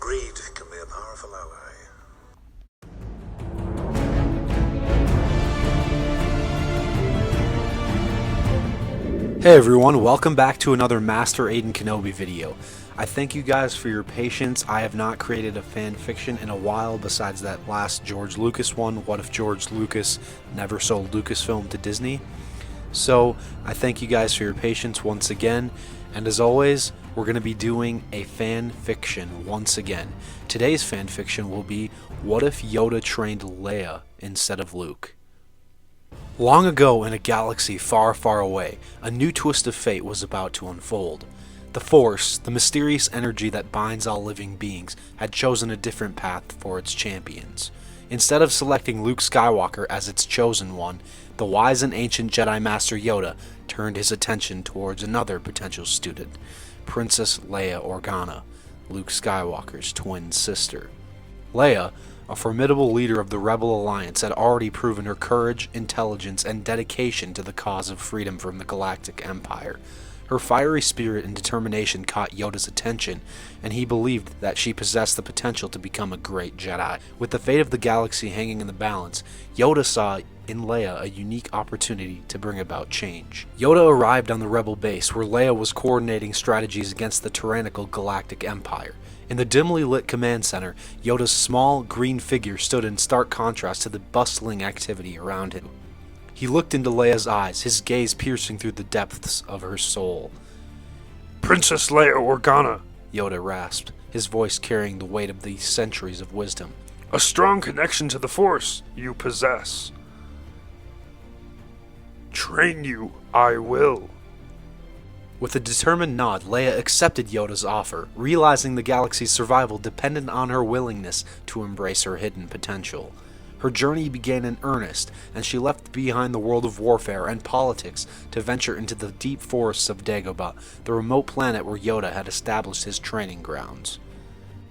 Greed can be a powerful ally. Hey everyone, welcome back to another Master Aiden Kenobi video. I thank you guys for your patience. I have not created a fan fiction in a while besides that last George Lucas one, What If George Lucas Never Sold Lucasfilm to Disney? So I thank you guys for your patience once again, and as always, we're going to be doing a fan fiction once again. Today's fan fiction will be What If Yoda Trained Leia instead of Luke? Long ago in a galaxy far, far away, a new twist of fate was about to unfold. The Force, the mysterious energy that binds all living beings, had chosen a different path for its champions. Instead of selecting Luke Skywalker as its chosen one, the wise and ancient Jedi Master Yoda turned his attention towards another potential student, Princess Leia Organa, Luke Skywalker's twin sister. Leia, a formidable leader of the Rebel Alliance, had already proven her courage, intelligence, and dedication to the cause of freedom from the Galactic Empire. Her fiery spirit and determination caught Yoda's attention, and he believed that she possessed the potential to become a great Jedi. With the fate of the galaxy hanging in the balance, Yoda saw in Leia a unique opportunity to bring about change. Yoda arrived on the Rebel base where Leia was coordinating strategies against the tyrannical Galactic Empire. In the dimly lit command center, Yoda's small, green figure stood in stark contrast to the bustling activity around him. He looked into Leia's eyes, his gaze piercing through the depths of her soul. "Princess Leia Organa," Yoda rasped, his voice carrying the weight of the centuries of wisdom. "a strong connection to the Force you possess. Train you, I will." With a determined nod, Leia accepted Yoda's offer, realizing the galaxy's survival depended on her willingness to embrace her hidden potential. Her journey began in earnest, and she left behind the world of warfare and politics to venture into the deep forests of Dagobah, the remote planet where Yoda had established his training grounds.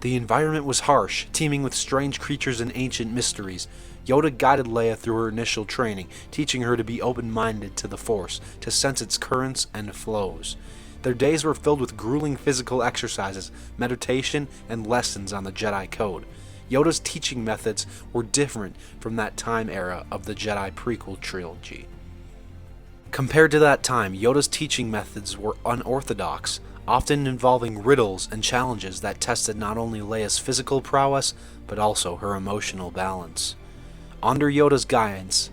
The environment was harsh, teeming with strange creatures and ancient mysteries. Yoda guided Leia through her initial training, teaching her to be open-minded to the Force, to sense its currents and flows. Their days were filled with grueling physical exercises, meditation, and lessons on the Jedi Code. Yoda's teaching methods were different from that time era of the Jedi prequel trilogy. Compared to that time, Yoda's teaching methods were unorthodox, often involving riddles and challenges that tested not only Leia's physical prowess, but also her emotional balance. Under Yoda's guidance,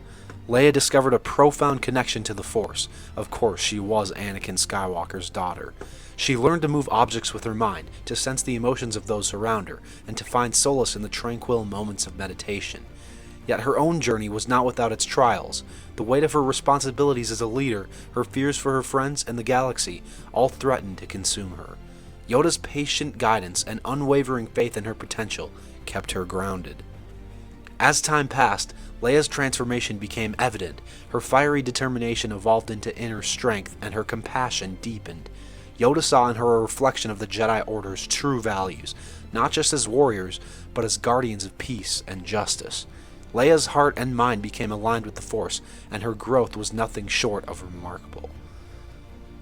Leia discovered a profound connection to the Force. Of course, she was Anakin Skywalker's daughter. She learned to move objects with her mind, to sense the emotions of those around her, and to find solace in the tranquil moments of meditation. Yet her own journey was not without its trials. The weight of her responsibilities as a leader, her fears for her friends and the galaxy, all threatened to consume her. Yoda's patient guidance and unwavering faith in her potential kept her grounded. As time passed, Leia's transformation became evident. Her fiery determination evolved into inner strength, and her compassion deepened. Yoda saw in her a reflection of the Jedi Order's true values, not just as warriors, but as guardians of peace and justice. Leia's heart and mind became aligned with the Force, and her growth was nothing short of remarkable.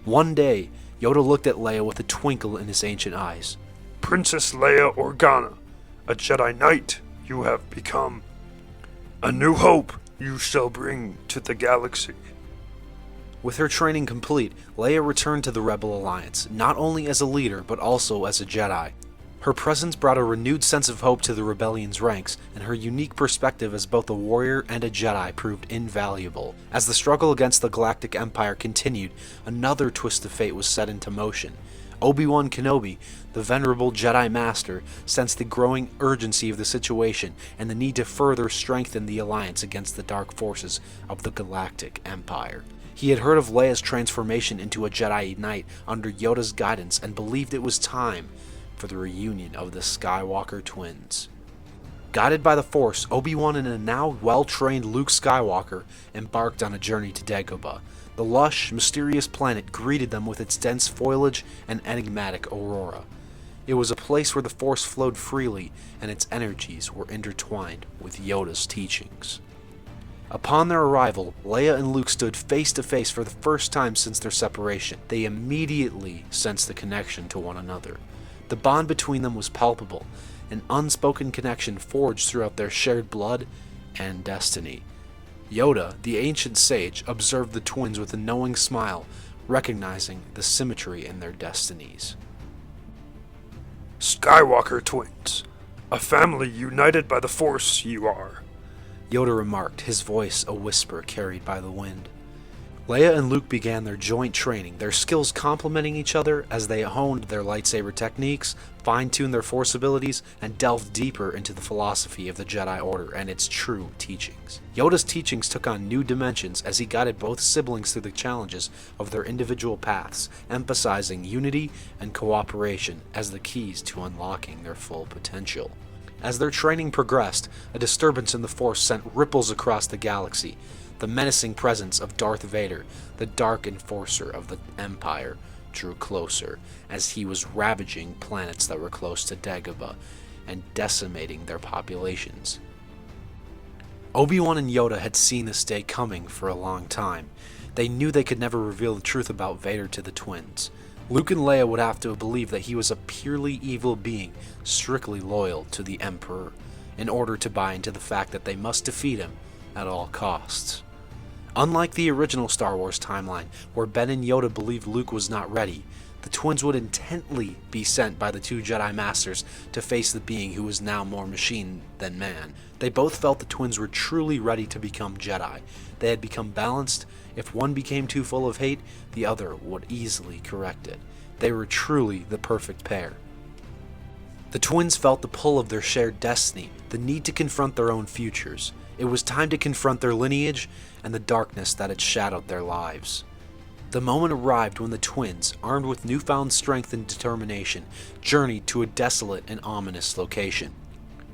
One day, Yoda looked at Leia with a twinkle in his ancient eyes. "Princess Leia Organa, a Jedi Knight you have become. A new hope you shall bring to the galaxy." With her training complete, Leia returned to the Rebel Alliance, not only as a leader, but also as a Jedi. Her presence brought a renewed sense of hope to the rebellion's ranks, and her unique perspective as both a warrior and a Jedi proved invaluable. As the struggle against the Galactic Empire continued, another twist of fate was set into motion. Obi-Wan Kenobi, the venerable Jedi Master, sensed the growing urgency of the situation and the need to further strengthen the alliance against the dark forces of the Galactic Empire. He had heard of Leia's transformation into a Jedi Knight under Yoda's guidance and believed it was time for the reunion of the Skywalker twins. Guided by the Force, Obi-Wan and a now well-trained Luke Skywalker embarked on a journey to Dagobah. The lush, mysterious planet greeted them with its dense foliage and enigmatic aurora. It was a place where the Force flowed freely, and its energies were intertwined with Yoda's teachings. Upon their arrival, Leia and Luke stood face to face for the first time since their separation. They immediately sensed the connection to one another. The bond between them was palpable, an unspoken connection forged throughout their shared blood and destiny. Yoda, the ancient sage, observed the twins with a knowing smile, recognizing the symmetry in their destinies. Skywalker twins, a family united by the Force you are. Yoda remarked, his voice a whisper carried by the wind. Leia and Luke began their joint training, their skills complementing each other as they honed their lightsaber techniques, fine-tuned their Force abilities, and delved deeper into the philosophy of the Jedi Order and its true teachings. Yoda's teachings took on new dimensions as he guided both siblings through the challenges of their individual paths, emphasizing unity and cooperation as the keys to unlocking their full potential. As their training progressed, a disturbance in the Force sent ripples across the galaxy. The menacing presence of Darth Vader, the dark enforcer of the Empire, drew closer as he was ravaging planets that were close to Dagobah and decimating their populations. Obi-Wan and Yoda had seen this day coming for a long time. They knew they could never reveal the truth about Vader to the twins. Luke and Leia would have to believe that he was a purely evil being, strictly loyal to the Emperor, in order to buy into the fact that they must defeat him at all costs. Unlike the original Star Wars timeline, where Ben and Yoda believed Luke was not ready, the twins would intently be sent by the two Jedi Masters to face the being who was now more machine than man. They both felt the twins were truly ready to become Jedi. They had become balanced. If one became too full of hate, the other would easily correct it. They were truly the perfect pair. The twins felt the pull of their shared destiny, the need to confront their own futures. It was time to confront their lineage and the darkness that had shadowed their lives. The moment arrived when the twins, armed with newfound strength and determination, journeyed to a desolate and ominous location.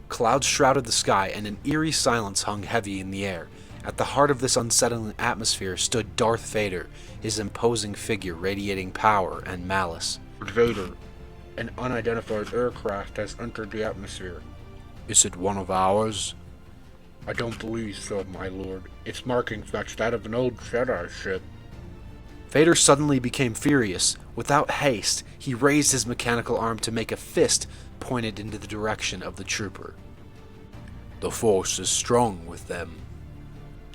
Clouds shrouded the sky and an eerie silence hung heavy in the air. At the heart of this unsettling atmosphere stood Darth Vader, his imposing figure radiating power and malice. Vader, an unidentified aircraft has entered the atmosphere. Is it one of ours? I don't believe so, my lord. Its markings match that of an old Jedi ship. Vader suddenly became furious. Without haste, he raised his mechanical arm to make a fist pointed into the direction of the trooper. The Force is strong with them.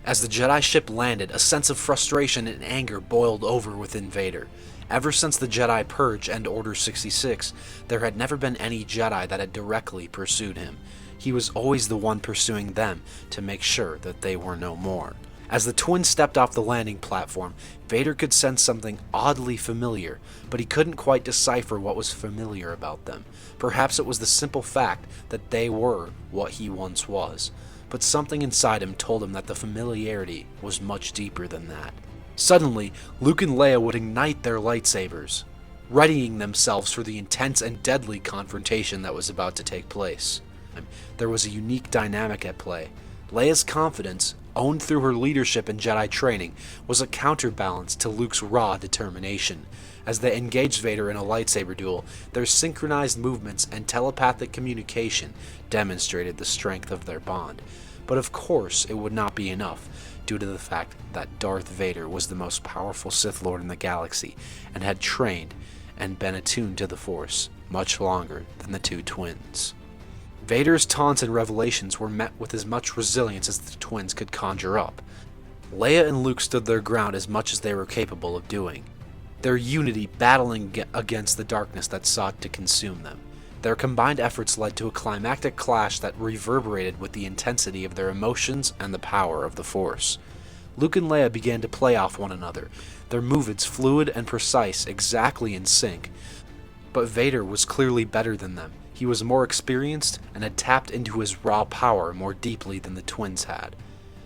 As the Jedi ship landed, a sense of frustration and anger boiled over within Vader. Ever since the Jedi Purge and Order 66, there had never been any Jedi that had directly pursued him. He was always the one pursuing them to make sure that they were no more. As the twins stepped off the landing platform, Vader could sense something oddly familiar, but he couldn't quite decipher what was familiar about them. Perhaps it was the simple fact that they were what he once was, but something inside him told him that the familiarity was much deeper than that. Suddenly, Luke and Leia would ignite their lightsabers, readying themselves for the intense and deadly confrontation that was about to take place. There was a unique dynamic at play. Leia's confidence, owned through her leadership and Jedi training, was a counterbalance to Luke's raw determination. As they engaged Vader in a lightsaber duel, their synchronized movements and telepathic communication demonstrated the strength of their bond. But of course, it would not be enough, due to the fact that Darth Vader was the most powerful Sith Lord in the galaxy and had trained and been attuned to the Force much longer than the two twins. Vader's taunts and revelations were met with as much resilience as the twins could conjure up. Leia and Luke stood their ground as much as they were capable of doing, their unity battling against the darkness that sought to consume them. Their combined efforts led to a climactic clash that reverberated with the intensity of their emotions and the power of the Force. Luke and Leia began to play off one another, their movements fluid and precise, exactly in sync. But Vader was clearly better than them. He was more experienced and had tapped into his raw power more deeply than the twins had.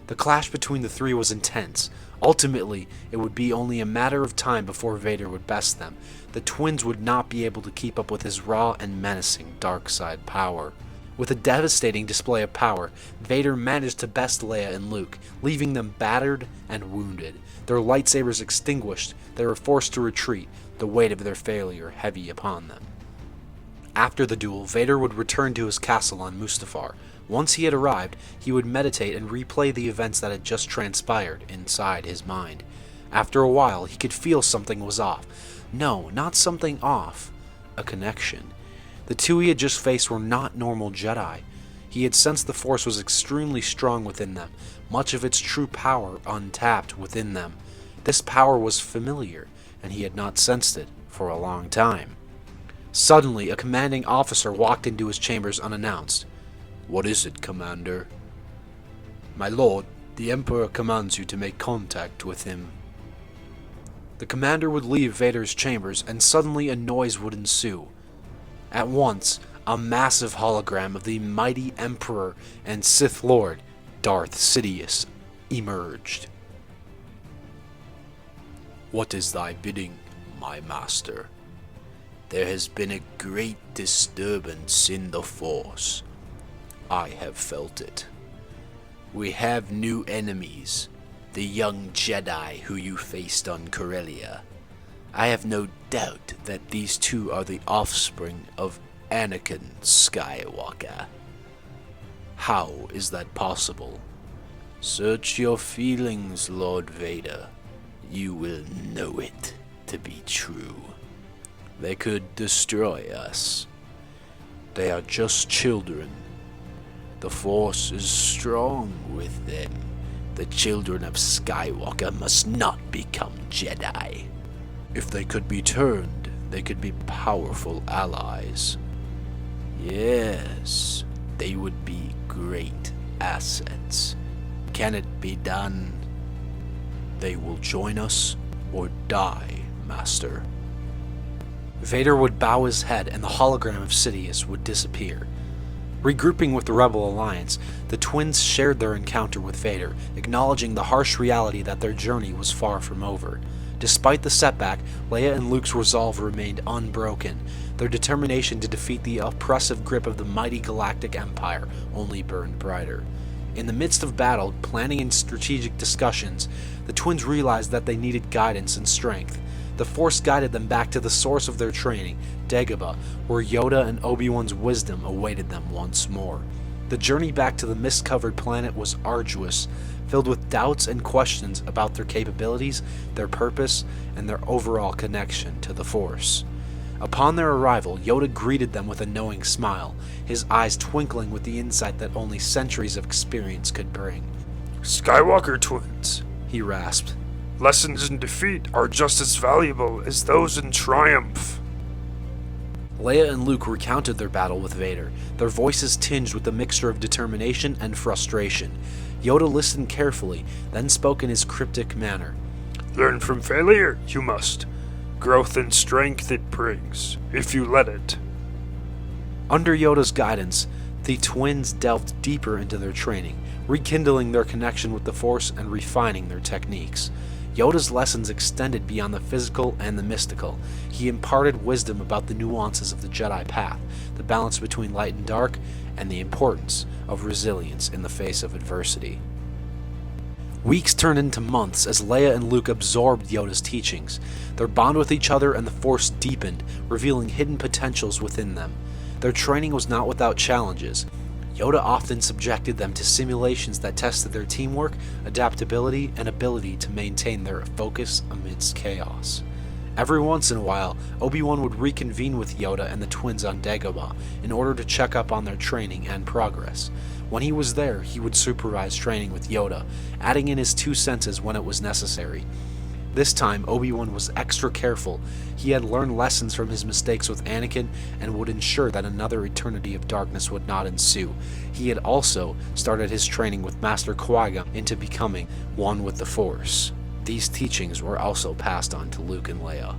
The clash between the three was intense. Ultimately, it would be only a matter of time before Vader would best them. The twins would not be able to keep up with his raw and menacing dark side power. With a devastating display of power, Vader managed to best Leia and Luke, leaving them battered and wounded. Their lightsabers extinguished, they were forced to retreat, the weight of their failure heavy upon them. After the duel, Vader would return to his castle on Mustafar. Once he had arrived, he would meditate and replay the events that had just transpired inside his mind. After a while, he could feel something was off. No, not something off. A connection. The two he had just faced were not normal Jedi. He had sensed the Force was extremely strong within them, much of its true power untapped within them. This power was familiar, and he had not sensed it for a long time. Suddenly, a commanding officer walked into his chambers unannounced. "What is it, Commander?" "My lord, the Emperor commands you to make contact with him." The commander would leave Vader's chambers, and suddenly a noise would ensue. At once, a massive hologram of the mighty Emperor and Sith Lord, Darth Sidious, emerged. "What is thy bidding, my master?" "There has been a great disturbance in the Force. I have felt it. We have new enemies, the young Jedi who you faced on Corellia. I have no doubt that these two are the offspring of Anakin Skywalker. How is that possible? Search your feelings, Lord Vader. You will know it to be true. They could destroy us. They are just children. The Force is strong with them. The children of Skywalker must not become Jedi. If they could be turned, they could be powerful allies. Yes, they would be great assets. Can it be done? They will join us or die, Master." Vader would bow his head and the hologram of Sidious would disappear. Regrouping with the Rebel Alliance, the twins shared their encounter with Vader, acknowledging the harsh reality that their journey was far from over. Despite the setback, Leia and Luke's resolve remained unbroken. Their determination to defeat the oppressive grip of the mighty galactic empire only burned brighter. In the midst of battle, planning and strategic discussions, the twins realized that they needed guidance and strength. The Force guided them back to the source of their training, Dagobah, where Yoda and Obi-Wan's wisdom awaited them once more. The journey back to the mist-covered planet was arduous, filled with doubts and questions about their capabilities, their purpose, and their overall connection to the Force. Upon their arrival, Yoda greeted them with a knowing smile, his eyes twinkling with the insight that only centuries of experience could bring. "Skywalker twins," he rasped. "Lessons in defeat are just as valuable as those in triumph." Leia and Luke recounted their battle with Vader, their voices tinged with a mixture of determination and frustration. Yoda listened carefully, then spoke in his cryptic manner. "Learn from failure, you must. Growth and strength it brings, if you let it." Under Yoda's guidance, the twins delved deeper into their training, rekindling their connection with the Force and refining their techniques. Yoda's lessons extended beyond the physical and the mystical. He imparted wisdom about the nuances of the Jedi path, the balance between light and dark, and the importance of resilience in the face of adversity. Weeks turned into months as Leia and Luke absorbed Yoda's teachings. Their bond with each other and the Force deepened, revealing hidden potentials within them. Their training was not without challenges. Yoda often subjected them to simulations that tested their teamwork, adaptability, and ability to maintain their focus amidst chaos. Every once in a while, Obi-Wan would reconvene with Yoda and the twins on Dagobah in order to check up on their training and progress. When he was there, he would supervise training with Yoda, adding in his 2 cents when it was necessary. This time, Obi-Wan was extra careful. He had learned lessons from his mistakes with Anakin and would ensure that another eternity of darkness would not ensue. He had also started his training with Master Qui-Gon into becoming one with the Force. These teachings were also passed on to Luke and Leia.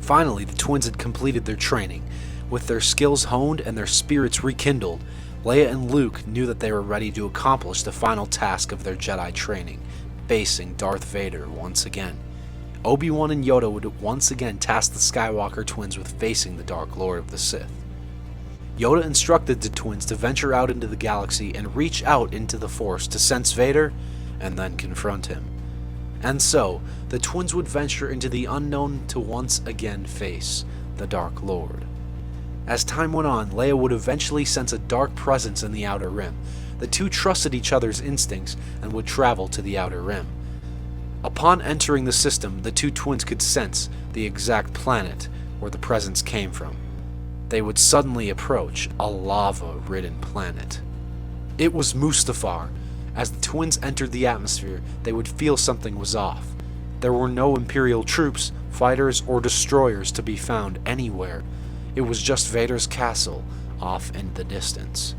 Finally, the twins had completed their training. With their skills honed and their spirits rekindled, Leia and Luke knew that they were ready to accomplish the final task of their Jedi training, facing Darth Vader once again. Obi-Wan and Yoda would once again task the Skywalker twins with facing the Dark Lord of the Sith. Yoda instructed the twins to venture out into the galaxy and reach out into the Force to sense Vader and then confront him. And so, the twins would venture into the unknown to once again face the Dark Lord. As time went on, Leia would eventually sense a dark presence in the Outer Rim. The two trusted each other's instincts and would travel to the Outer Rim. Upon entering the system, the two twins could sense the exact planet where the presence came from. they would suddenly approach a lava-ridden planet. It was Mustafar. As the twins entered the atmosphere, they would feel something was off. There were no Imperial troops, fighters, or destroyers to be found anywhere. It was just Vader's castle off in the distance.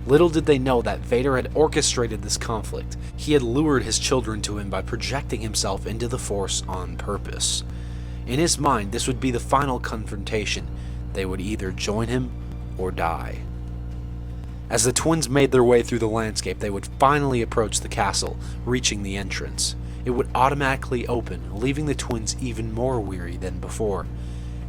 Little did they know that Vader had orchestrated this conflict. He had lured his children to him by projecting himself into the Force on purpose. In his mind, this would be the final confrontation. They would either join him or die. As the twins made their way through the landscape, they would finally approach the castle, reaching the entrance. It would automatically open, leaving the twins even more weary than before.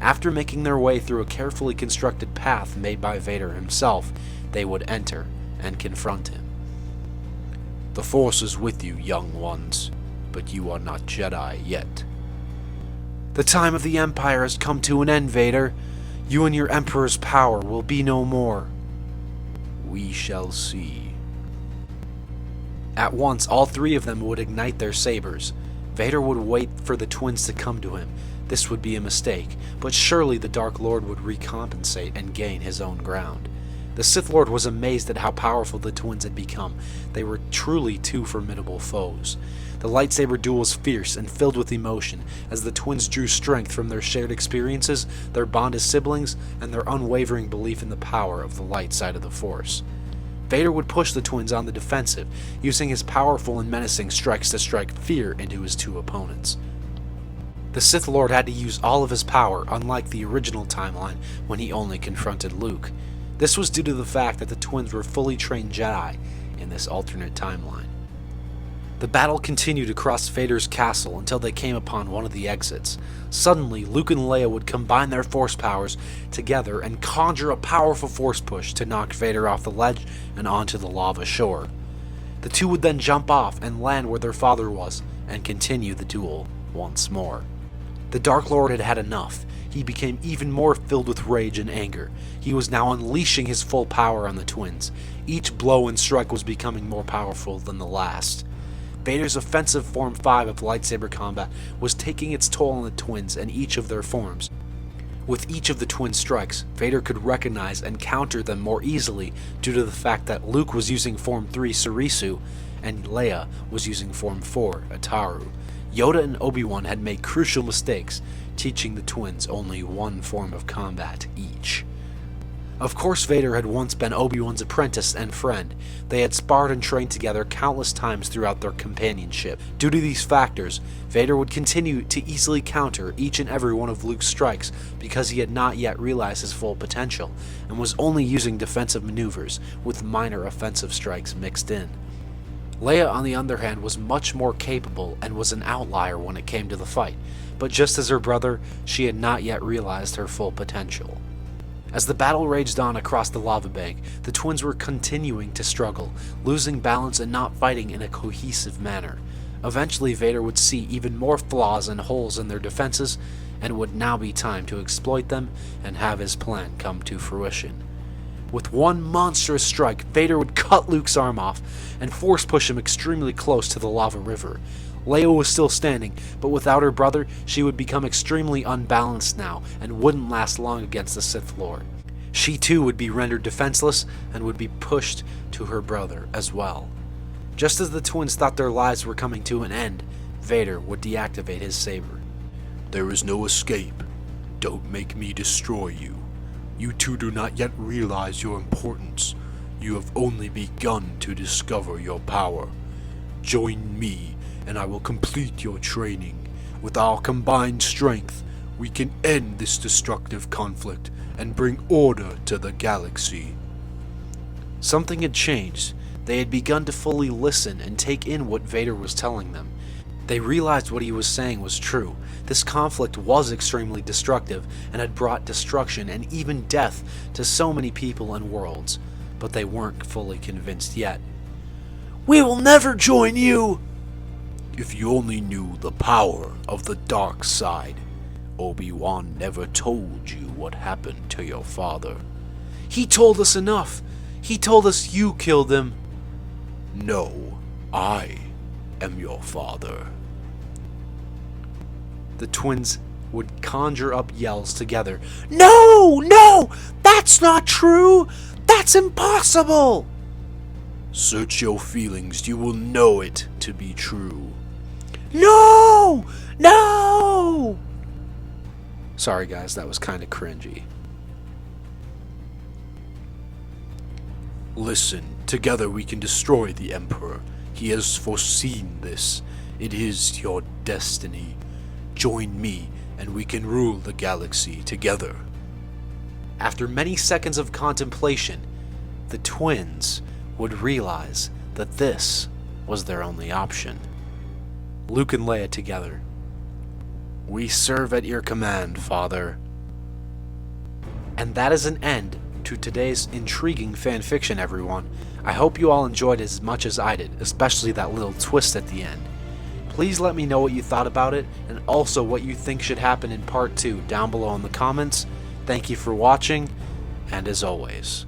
After making their way through a carefully constructed path made by Vader himself, they would enter and confront him. "The Force is with you, young ones, but you are not Jedi yet." "The time of the Empire has come to an end, Vader. You and your Emperor's power will be no more." "We shall see." At once, all three of them would ignite their sabers. Vader would wait for the twins to come to him. This would be a mistake, but surely the Dark Lord would recompensate and gain his own ground. The Sith Lord was amazed at how powerful the twins had become. They were truly two formidable foes. The lightsaber duel was fierce and filled with emotion, as the twins drew strength from their shared experiences, their bond as siblings, and their unwavering belief in the power of the light side of the Force. Vader would push the twins on the defensive, using his powerful and menacing strikes to strike fear into his two opponents. The Sith Lord had to use all of his power, unlike the original timeline when he only confronted Luke. This was due to the fact that the twins were fully trained Jedi in this alternate timeline. The battle continued across Vader's castle until they came upon one of the exits. Suddenly, Luke and Leia would combine their Force powers together and conjure a powerful Force push to knock Vader off the ledge and onto the lava shore. The two would then jump off and land where their father was and continue the duel once more. The Dark Lord had had enough. He became even more filled with rage and anger. He was now unleashing his full power on the twins. Each blow and strike was becoming more powerful than the last. Vader's offensive Form 5 of lightsaber combat was taking its toll on the twins and each of their forms. With each of the twin strikes, Vader could recognize and counter them more easily due to the fact that Luke was using Form 3 Surisu and Leia was using Form 4 Ataru. Yoda and Obi-Wan had made crucial mistakes, teaching the twins only one form of combat each. Of course, Vader had once been Obi-Wan's apprentice and friend. They had sparred and trained together countless times throughout their companionship. Due to these factors, Vader would continue to easily counter each and every one of Luke's strikes because he had not yet realized his full potential and was only using defensive maneuvers with minor offensive strikes mixed in. Leia, on the other hand, was much more capable and was an outlier when it came to the fight, but just as her brother, she had not yet realized her full potential. As the battle raged on across the lava bank, the twins were continuing to struggle, losing balance and not fighting in a cohesive manner. Eventually, Vader would see even more flaws and holes in their defenses, and it would now be time to exploit them and have his plan come to fruition. With one monstrous strike, Vader would cut Luke's arm off and force push him extremely close to the lava river. Leia was still standing, but without her brother, she would become extremely unbalanced now and wouldn't last long against the Sith Lord. She too would be rendered defenseless and would be pushed to her brother as well. Just as the twins thought their lives were coming to an end, Vader would deactivate his saber. "There is no escape. Don't make me destroy you. You two do not yet realize your importance. You have only begun to discover your power. Join me, and I will complete your training. With our combined strength, we can end this destructive conflict and bring order to the galaxy." Something had changed. They had begun to fully listen and take in what Vader was telling them. They realized what he was saying was true. This conflict was extremely destructive and had brought destruction and even death to so many people and worlds, but they weren't fully convinced yet. "We will never join you!" If you only knew the power of the dark side, Obi-Wan never told you what happened to your father. "He told us enough. He told us you killed him." No, I am your father. The twins would conjure up yells together. No! No! That's not true! That's impossible! Search your feelings, you will know it to be true. No! No! Sorry guys, that was kind of cringy. Listen, together we can destroy the Emperor. He has foreseen this. It is your destiny. Join me, and we can rule the galaxy together. After many seconds of contemplation, the twins would realize that this was their only option. Luke and Leia together. We serve at your command, Father. And that is an end to today's intriguing fanfiction, everyone. I hope you all enjoyed as much as I did, especially that little twist at the end. Please let me know what you thought about it, and also what you think should happen in part 2 down below in the comments. Thank you for watching, and as always,